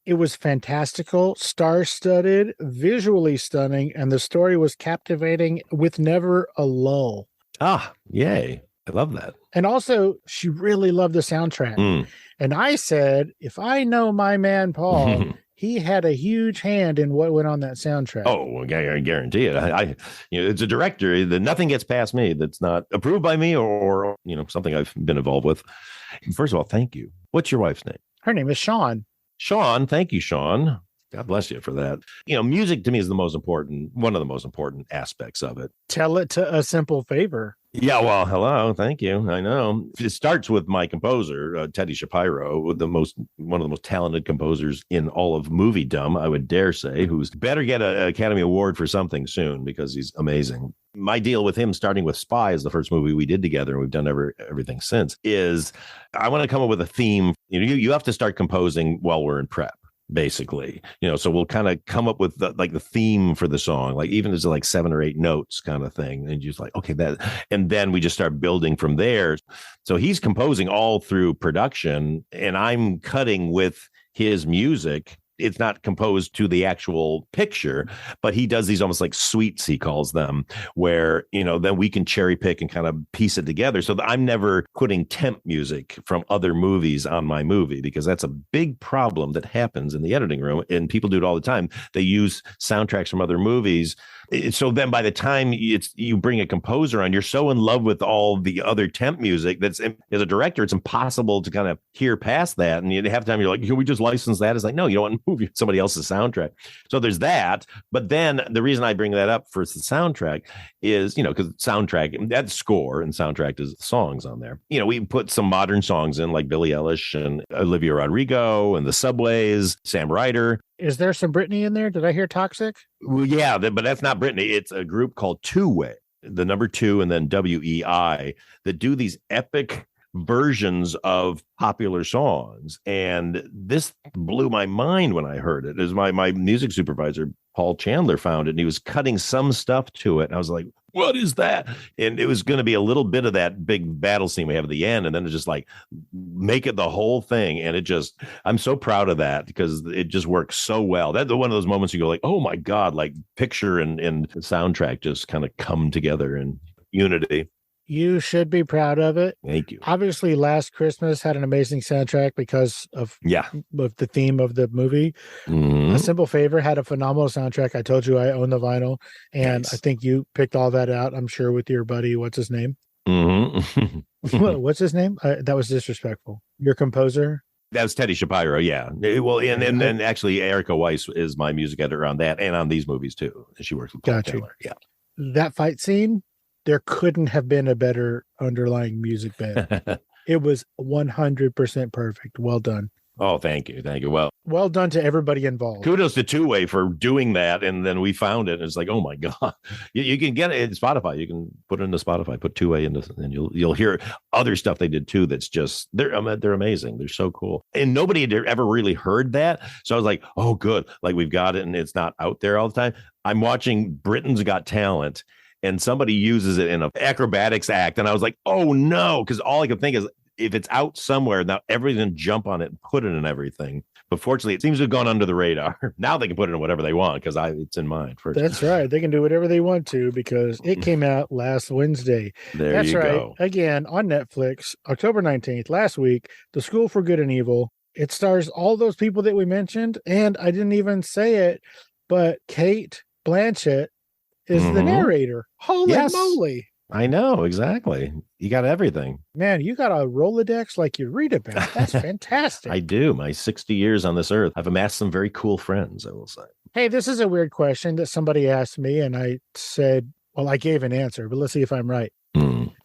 it was fantastical, star-studded, visually stunning, and the story was captivating with never a lull. Ah, yay. I love that. And also, she really loved the soundtrack. And I said, if I know my man, Paul, he had a huge hand in what went on that soundtrack. Oh, I guarantee it. It's a director that nothing gets past me that's not approved by me or something I've been involved with. First of all, thank you. What's your wife's name? Her name is Sean. Sean, thank you, Sean. God bless you for that. Music to me is one of the most important aspects of it. Tell it to a simple favor. Yeah, well, hello. Thank you. I know. It starts with my composer, Teddy Shapiro, one of the most talented composers in all of moviedom, I would dare say, who's better get an Academy Award for something soon because he's amazing. My deal with him, starting with Spy, is the first movie we did together, and we've done everything since, is I want to come up with a theme. You have to start composing while we're in prep, basically. So we'll kind of come up with the theme for the song, like even as like 7 or 8 notes kind of thing. And just like, okay, and then we just start building from there. So he's composing all through production, and I'm cutting with his music. It's not composed to the actual picture, but he does these almost like suites, he calls them, where, then we can cherry pick and kind of piece it together. So that I'm never putting temp music from other movies on my movie, because that's a big problem that happens in the editing room. And people do it all the time. They use soundtracks from other movies. So then by the time you bring a composer on, you're so in love with all the other temp music that's, as a director, it's impossible to kind of hear past that. And half the time you're like, can we just license that? It's like, no, you don't want to move somebody else's soundtrack. So there's that. But then the reason I bring that up for the soundtrack is, because soundtrack, that score and soundtrack is songs on there. We put some modern songs in, like Billie Eilish and Olivia Rodrigo and the Subways, Sam Ryder. Is there some Britney in there? Did I hear Toxic? Well, yeah, but that's not Britney. It's a group called Two Way, the number 2 and then WEI, that do these epic versions of popular songs. And this blew my mind when I heard it. It was my music supervisor, Paul Chandler, found it, and he was cutting some stuff to it. And I was like, what is that? And it was going to be a little bit of that big battle scene we have at the end. And then it's just like, make it the whole thing. And I'm so proud of that, because it just works so well. That's one of those moments you go like, oh my God, like picture and soundtrack just kind of come together in unity. You should be proud of it. Thank you. Obviously, Last Christmas had an amazing soundtrack because of the theme of the movie. Mm-hmm. A Simple Favor had a phenomenal soundtrack. I told you I own the vinyl, and nice. I think you picked all that out, I'm sure, with your buddy. What's his name? Mm-hmm. What's his name? That was disrespectful. Your composer? That was Teddy Shapiro, yeah. Well, and actually, Erica Weiss is my music editor on that and on these movies, too. She works with Paul Taylor. Yeah. That fight scene, there couldn't have been a better underlying music bed. It was 100% perfect. Well done. Oh, thank you. Thank you. Well done to everybody involved. Kudos to Two Way for doing that. And then we found it. And it's like, oh my God. You can get it in Spotify. You can put it into Spotify, put Two Way into, and you'll hear other stuff they did too. That's just, they're amazing. They're so cool. And nobody had ever really heard that. So I was like, oh, good. Like, we've got it and it's not out there all the time. I'm watching Britain's Got Talent, and somebody uses it in an acrobatics act. And I was like, oh no. Because all I could think is, if it's out somewhere, now everyone jump on it and put it in everything. But fortunately, it seems to have gone under the radar. Now they can put it in whatever they want, because it's in mine first. That's right. They can do whatever they want to, because it came out last Wednesday. That's right. Go. Again, on Netflix, October 19th, last week, The School for Good and Evil. It stars all those people that we mentioned. And I didn't even say it, but Cate Blanchett is the narrator. Holy moly. I know, exactly. You got everything. Man, you got a Rolodex like you read about. That's fantastic. I do. My 60 years on this earth, I've amassed some very cool friends, I will say. Hey, this is a weird question that somebody asked me, and I said, well, I gave an answer, but let's see if I'm right.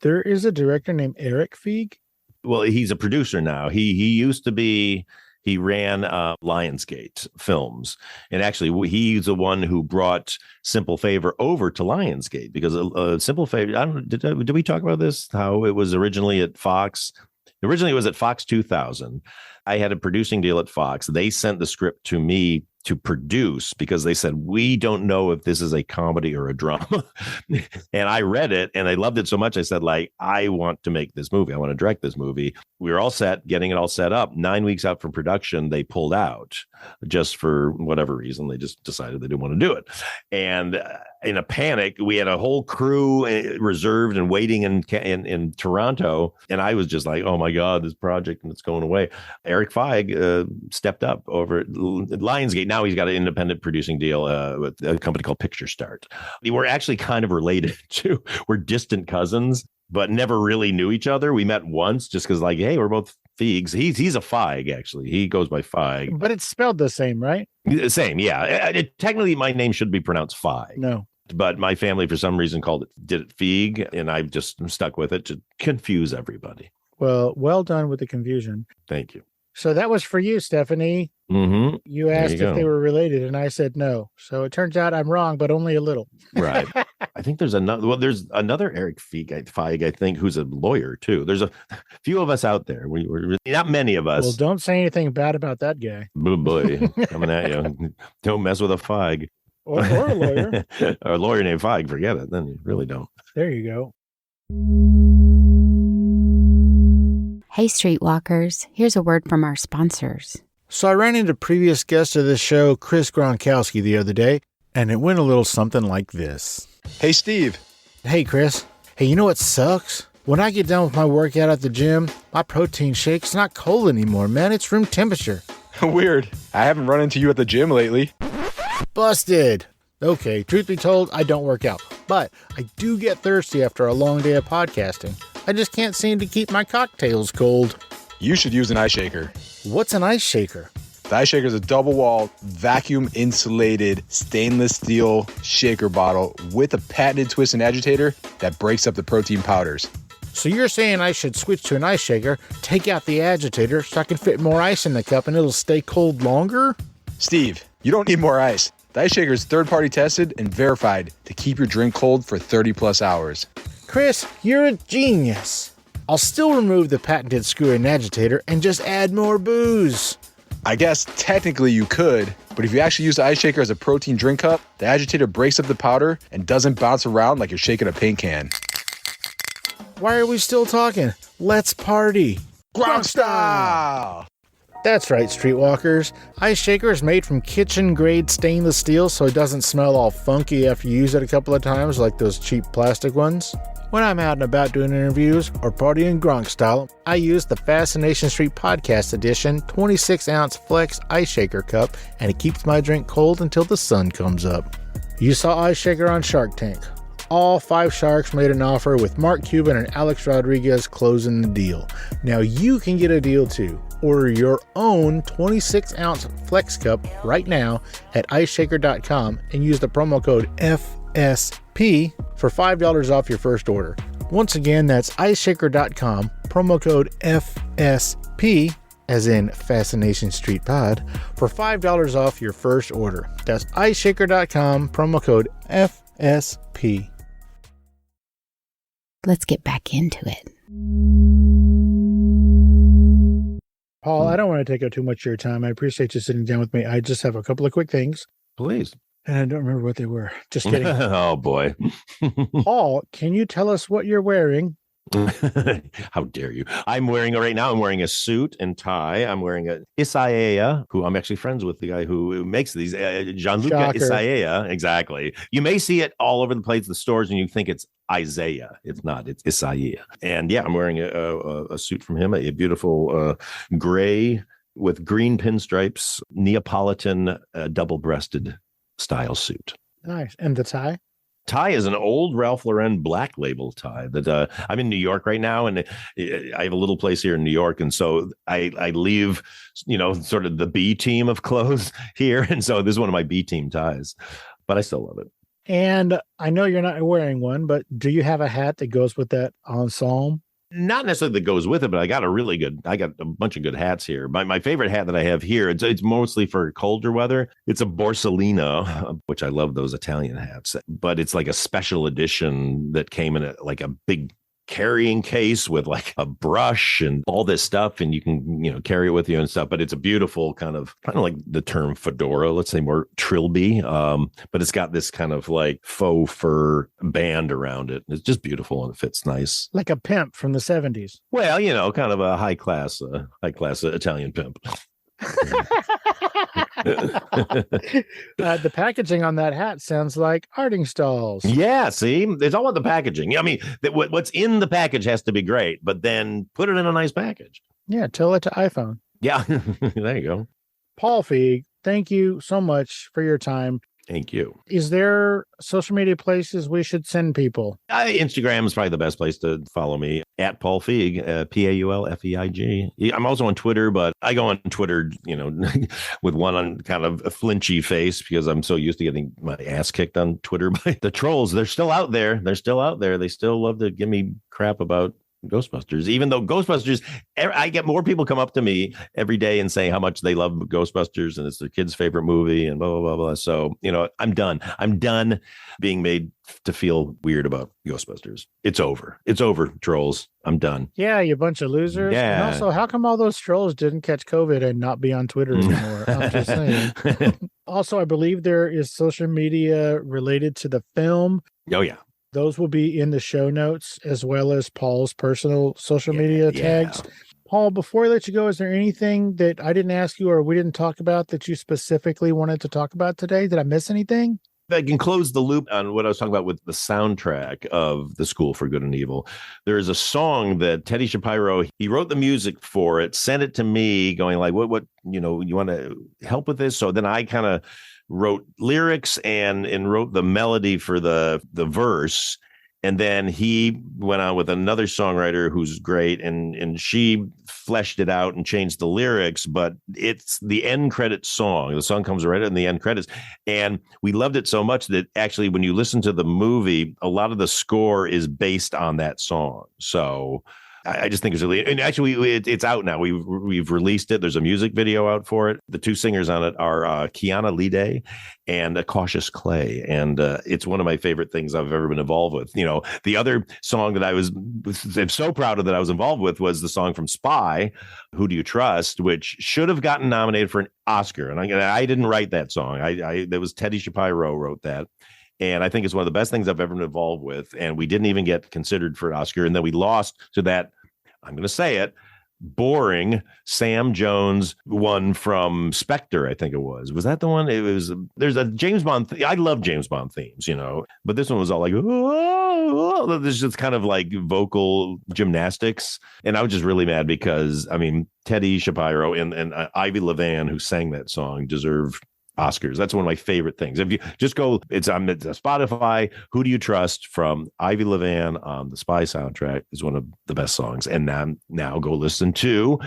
There is a director named Eric Feig. Well, he's a producer now. He used to be... He ran Lionsgate Films, and actually he's the one who brought Simple Favor over to Lionsgate, because Simple Favor, did we talk about this? How it was originally at Fox. Originally it was at Fox 2000. I had a producing deal at Fox. They sent the script to me to produce, because they said, we don't know if this is a comedy or a drama. And I read it and I loved it so much. I said, like, I want to make this movie. I want to direct this movie. We were all set, getting it all set up. 9 weeks out from production, they pulled out, just for whatever reason. They just decided they didn't want to do it. And in a panic, we had a whole crew reserved and waiting in Toronto. And I was just like, oh my God, this project, and it's going away. Eric Feig stepped up over at Lionsgate. Now he's got an independent producing deal with a company called Picture Start. We're actually kind of related too. We're distant cousins, but never really knew each other. We met once just because, like, hey, we're both Feigs. He's a Feig, actually. He goes by Feig. But it's spelled the same, right? Same, yeah. Technically, my name should be pronounced Feig. No. But my family, for some reason, did it Feig, and I've just stuck with it to confuse everybody. Well done with the confusion. Thank you. So that was for you, Stephanie. Mm-hmm. You asked if they were related, and I said no. So it turns out I'm wrong, but only a little. Right. I think there's another. Well, there's another Eric Feig, I think, who's a lawyer too. There's a few of us out there. We're not many of us. Well, don't say anything bad about that guy. Boo boy, coming at you. Don't mess with a Feig. Or a lawyer. Or a lawyer named Feig. Forget it. Then you really don't. There you go. Hey, Streetwalkers, here's a word from our sponsors. So I ran into previous guest of the show, Chris Gronkowski, the other day, and it went a little something like this. Hey, Steve. Hey, Chris. Hey, you know what sucks? When I get done with my workout at the gym, my protein shake's not cold anymore, man. It's room temperature. Weird. I haven't run into you at the gym lately. Busted. Okay, truth be told, I don't work out, but I do get thirsty after a long day of podcasting. I just can't seem to keep my cocktails cold. You should use an ice shaker. What's an ice shaker? The ice shaker is a double-walled, vacuum-insulated stainless steel shaker bottle with a patented twist and agitator that breaks up the protein powders. So you're saying I should switch to an ice shaker, take out the agitator so I can fit more ice in the cup and it'll stay cold longer? Steve, you don't need more ice. The ice shaker is third-party tested and verified to keep your drink cold for 30-plus hours. Chris, you're a genius. I'll still remove the patented screw and agitator and just add more booze. I guess technically you could, but if you actually use the ice shaker as a protein drink cup, the agitator breaks up the powder and doesn't bounce around like you're shaking a paint can. Why are we still talking? Let's party. Gronk style! That's right, Streetwalkers. Ice Shaker is made from kitchen-grade stainless steel so it doesn't smell all funky after you use it a couple of times like those cheap plastic ones. When I'm out and about doing interviews or partying Gronk style, I use the Fascination Street Podcast Edition 26-ounce Flex Ice Shaker cup, and it keeps my drink cold until the sun comes up. You saw Ice Shaker on Shark Tank. All 5 sharks made an offer with Mark Cuban and Alex Rodriguez closing the deal. Now you can get a deal too. Order your own 26-ounce Flex Cup right now at iceshaker.com and use the promo code FSP for $5 off your first order. Once again, that's iceshaker.com, promo code FSP, as in Fascination Street Pod, for $5 off your first order. That's iceshaker.com, promo code FSP. Let's get back into it. Paul, I don't want to take up too much of your time. I appreciate you sitting down with me. I just have a couple of quick things. Please. And I don't remember what they were. Just kidding. Oh, boy. Paul, can you tell us what you're wearing? How dare you? I'm wearing a suit and tie. I'm wearing a Isaiah, who I'm actually friends with, the guy who makes these, Gianluca Isaiah. Exactly. You may see it all over the place, the stores, and you think it's Isaiah. It's not. It's Isaiah. And yeah, I'm wearing a suit from him, a beautiful gray with green pinstripes, Neapolitan double-breasted style suit. Nice. And the tie? Tie is an old Ralph Lauren Black Label tie that I'm in New York right now, and I have a little place here in New York, and so I leave, sort of the B team of clothes here, and so this is one of my B team ties, but I still love it. And I know you're not wearing one, but do you have a hat that goes with that ensemble? Not necessarily that goes with it, but I got a bunch of good hats here. My favorite hat that I have here, it's mostly for colder weather. It's a Borsalino, which I love those Italian hats, but it's like a special edition that came in like a big carrying case with like a brush and all this stuff, and you can carry it with you and stuff. But it's a beautiful kind of like the term fedora, let's say more trilby, but it's got this kind of like faux fur band around it. It's just beautiful and it fits nice, like a pimp from the 70s. Well, kind of a high class Italian pimp. The packaging on that hat sounds like Artingstall's. Yeah, see, it's all about the packaging. I mean, what's in the package has to be great, but then put it in a nice package. Yeah, tell it to iPhone. Yeah, there you go. Paul Feig, thank you so much for your time. Thank you. Is there social media places we should send people? Instagram is probably the best place to follow me, at Paul Feig, Paulfeig. I'm also on Twitter, but I go on Twitter, with one on kind of a flinchy face because I'm so used to getting my ass kicked on Twitter by the trolls. They're still out there. They still love to give me crap about Ghostbusters, even though Ghostbusters, I get more people come up to me every day and say how much they love Ghostbusters and it's their kid's favorite movie and blah, blah, blah, blah. So, I'm done. I'm done being made to feel weird about Ghostbusters. It's over. It's over, trolls. I'm done. Yeah, you bunch of losers. Yeah. And also, how come all those trolls didn't catch COVID and not be on Twitter anymore? I'm just saying. Also, I believe there is social media related to the film. Oh, yeah. Those will be in the show notes as well as Paul's personal social media tags. Paul, before I let you go, is there anything that I didn't ask you or we didn't talk about that you specifically wanted to talk about today? Did I miss anything? I can close the loop on what I was talking about with the soundtrack of The School for Good and Evil. There is a song that Teddy Shapiro, he wrote the music for it, sent it to me going like, what, you want to help with this? So then I kind of wrote lyrics and wrote the melody for the verse. And then he went on with another songwriter who's great, and she fleshed it out and changed the lyrics, but it's the end credits song. The song comes right in the end credits. And we loved it so much that actually when you listen to the movie, a lot of the score is based on that song. So I just think it's really, and actually it's out now. We've released it. There's a music video out for it. The two singers on it are Kiana Lide and Cautious Clay. And it's one of my favorite things I've ever been involved with. The other song that I'm so proud of that I was involved with was the song from Spy, Who Do You Trust, which should have gotten nominated for an Oscar. And I didn't write that song. That was Teddy Shapiro wrote that. And I think it's one of the best things I've ever been involved with. And we didn't even get considered for an Oscar. And then we lost to that, I'm going to say it, boring Sam Jones one from Spectre, I think it was. Was that the one? There's a James Bond. I love James Bond themes, but this one was all like, oh, there's just kind of like vocal gymnastics. And I was just really mad because, Teddy Shapiro and Ivy Levan, who sang that song, deserve Oscars. That's one of my favorite things. If you just go, it's on Spotify. Who Do You Trust from Ivy Levan on the Spy soundtrack is one of the best songs. And now go listen to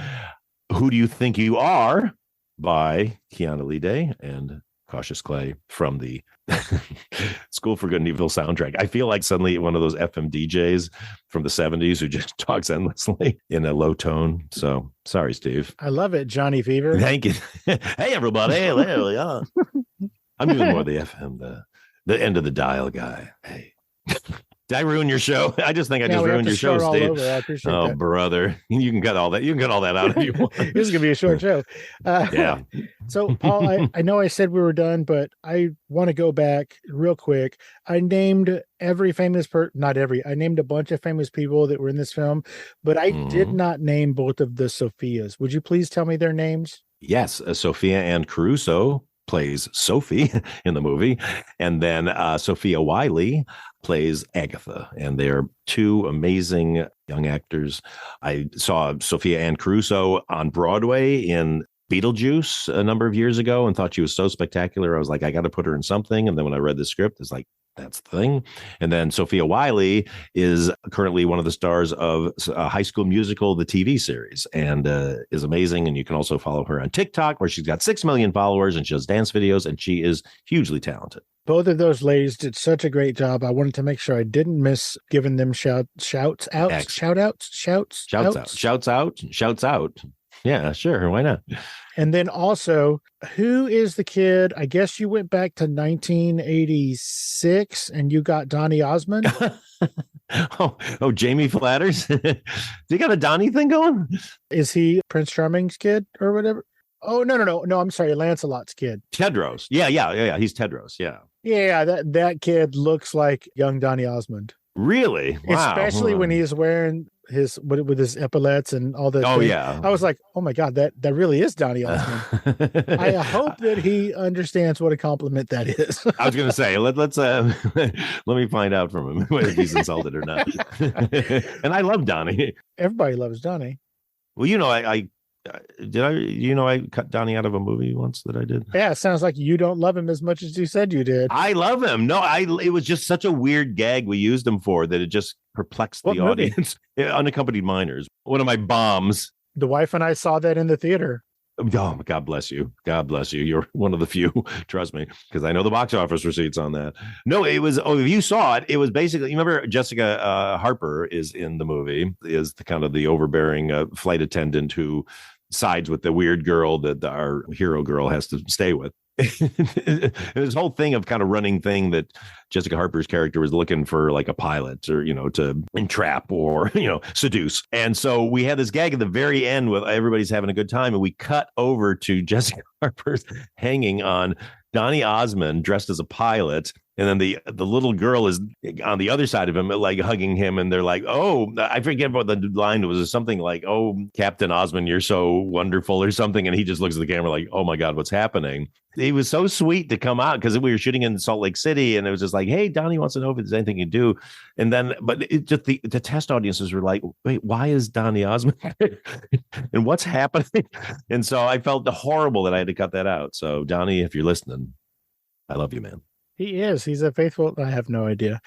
Who Do You Think You Are by Kiana Lide and Cautious Clay from the School for Good and Evil soundtrack. I feel like suddenly one of those FM DJs from the 70s who just talks endlessly in a low tone. So sorry, Steve. I love it, Johnny Fever. Thank you. Hey, everybody. Hey, there we are. I'm doing more of the FM, the end of the dial guy. Hey. Did I ruin your show? I just think I just ruined your show, Steve. I appreciate that. Brother. You can cut all that. You can cut all that out if you want. This is going to be a short show. Yeah. So, Paul, I know I said we were done, but I want to go back real quick. I named every famous I named a bunch of famous people that were in this film, but I did not name both of the Sophias. Would you please tell me their names? Yes. Sophia Anne Caruso plays Sophie in the movie. And then Sofia Wylie plays Agatha. And they're two amazing young actors. I saw Sophia Anne Caruso on Broadway in Beetlejuice a number of years ago and thought she was so spectacular. I was like, I got to put her in something. And then when I read the script, it's like, that's the thing. And then Sofia Wylie is currently one of the stars of High School Musical, the TV series, and is amazing. And you can also follow her on TikTok, where she's got 6 million followers and she does dance videos, and she is hugely talented. Both of those ladies did such a great job. I wanted to make sure I didn't miss giving them shouts out. Yeah, sure. Why not? And then also, who is the kid? I guess you went back to 1986 and you got Donny Osmond. Oh, Jamie Flatters. Do you got a Donny thing going? Is he Prince Charming's kid or whatever? Oh, no. I'm sorry. Lancelot's kid. Tedros. Yeah. He's Tedros. Yeah. Yeah. That kid looks like young Donny Osmond. Really? Wow. Especially when he's wearing with his epaulets and all that. Oh, yeah. I was like, oh my God, that really is Donny Osmond. I hope that he understands what a compliment that is. I was going to say, let's let me find out from him whether he's insulted or not. And I love Donny. Everybody loves Donny. Well, I cut Donny out of a movie once that I did. Yeah, it sounds like you don't love him as much as you said you did. I love him. No, it was just such a weird gag we used him for that it just perplexed the audience. Unaccompanied Minors, one of my bombs. The wife and I saw that in the theater. Oh, God bless you. God bless you. You're one of the few, trust me, because I know the box office receipts on that. No, it was, if you saw it, it was basically, you remember Jessica Harper is in the movie, is the kind of the overbearing flight attendant who sides with the weird girl that our hero girl has to stay with. This whole thing of kind of running thing that Jessica Harper's character was looking for like a pilot or, to entrap or, seduce. And so we had this gag at the very end with everybody's having a good time. And we cut over to Jessica Harper's hanging on Donny Osmond dressed as a pilot. And then the little girl is on the other side of him, like hugging him. And they're like, oh, I forget what the line was. Something like, oh, Captain Osmond, you're so wonderful or something. And he just looks at the camera like, oh, my God, what's happening? He was so sweet to come out because we were shooting in Salt Lake City. And it was just like, hey, Donnie wants to know if there's anything you do. And then but it just the test audiences were like, wait, why is Donny Osmond and what's happening? And so I felt horrible that I had to cut that out. So, Donnie, if you're listening, I love you, man. He is. He's a faithful. I have no idea.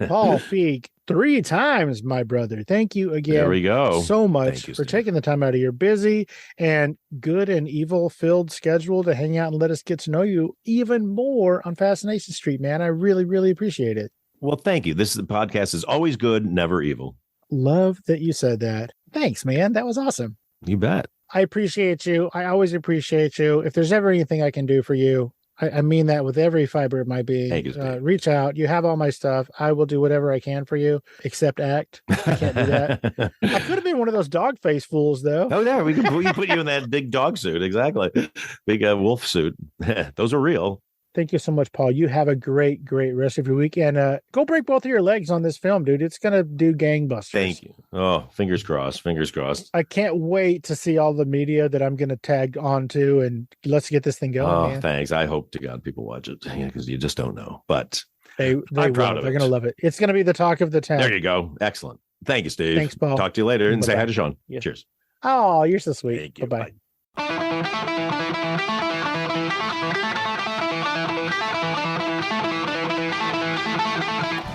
Paul Feig, 3 times, my brother. Thank you again. There we go. So much for taking the time out of your busy and good and evil filled schedule to hang out and let us get to know you even more on Fascination Street, man. I really, really appreciate it. Well, thank you. This podcast is always good, never evil. Love that you said that. Thanks, man. That was awesome. You bet. I appreciate you. I always appreciate you. If there's ever anything I can do for you, I mean that with every fiber of my being. Reach out. You have all my stuff. I will do whatever I can for you, except act. I can't do that. I could have been one of those dog face fools, though. Oh, yeah. We can put you in that big dog suit. Exactly. Big wolf suit. Those are real. Thank you so much, Paul. You have a great, great rest of your week. And go break both of your legs on this film, dude. It's going to do gangbusters. Thank you. Oh, fingers crossed. Fingers crossed. I can't wait to see all the media that I'm going to tag onto, and let's get this thing going. Oh, man. Thanks. I hope to God people watch it because you just don't know. But I'm proud of it. They're going to love it. It's going to be the talk of the town. There you go. Excellent. Thank you, Steve. Thanks, Paul. Talk to you later and Bye-bye. say hi to Sean. Yeah. Cheers. Oh, you're so sweet. Thank you. Bye-bye. Bye.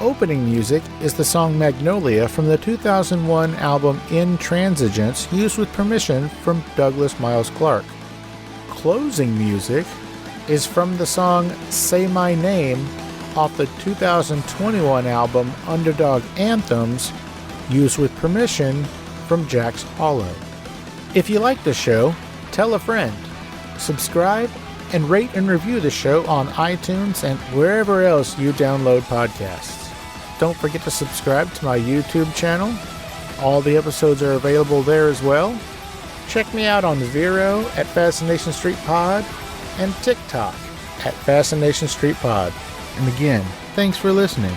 Opening music is the song Magnolia from the 2001 album Intransigence, used with permission from Douglas Miles Clark. Closing music is from the song Say My Name off the 2021 album Underdog Anthems, used with permission from Jax Hollow. If you like the show, tell a friend. Subscribe and rate and review the show on iTunes and wherever else you download podcasts. Don't forget to subscribe to my YouTube channel. All the episodes are available there as well. Check me out on Vero at Fascination Street Pod and TikTok at Fascination Street Pod. And again, thanks for listening.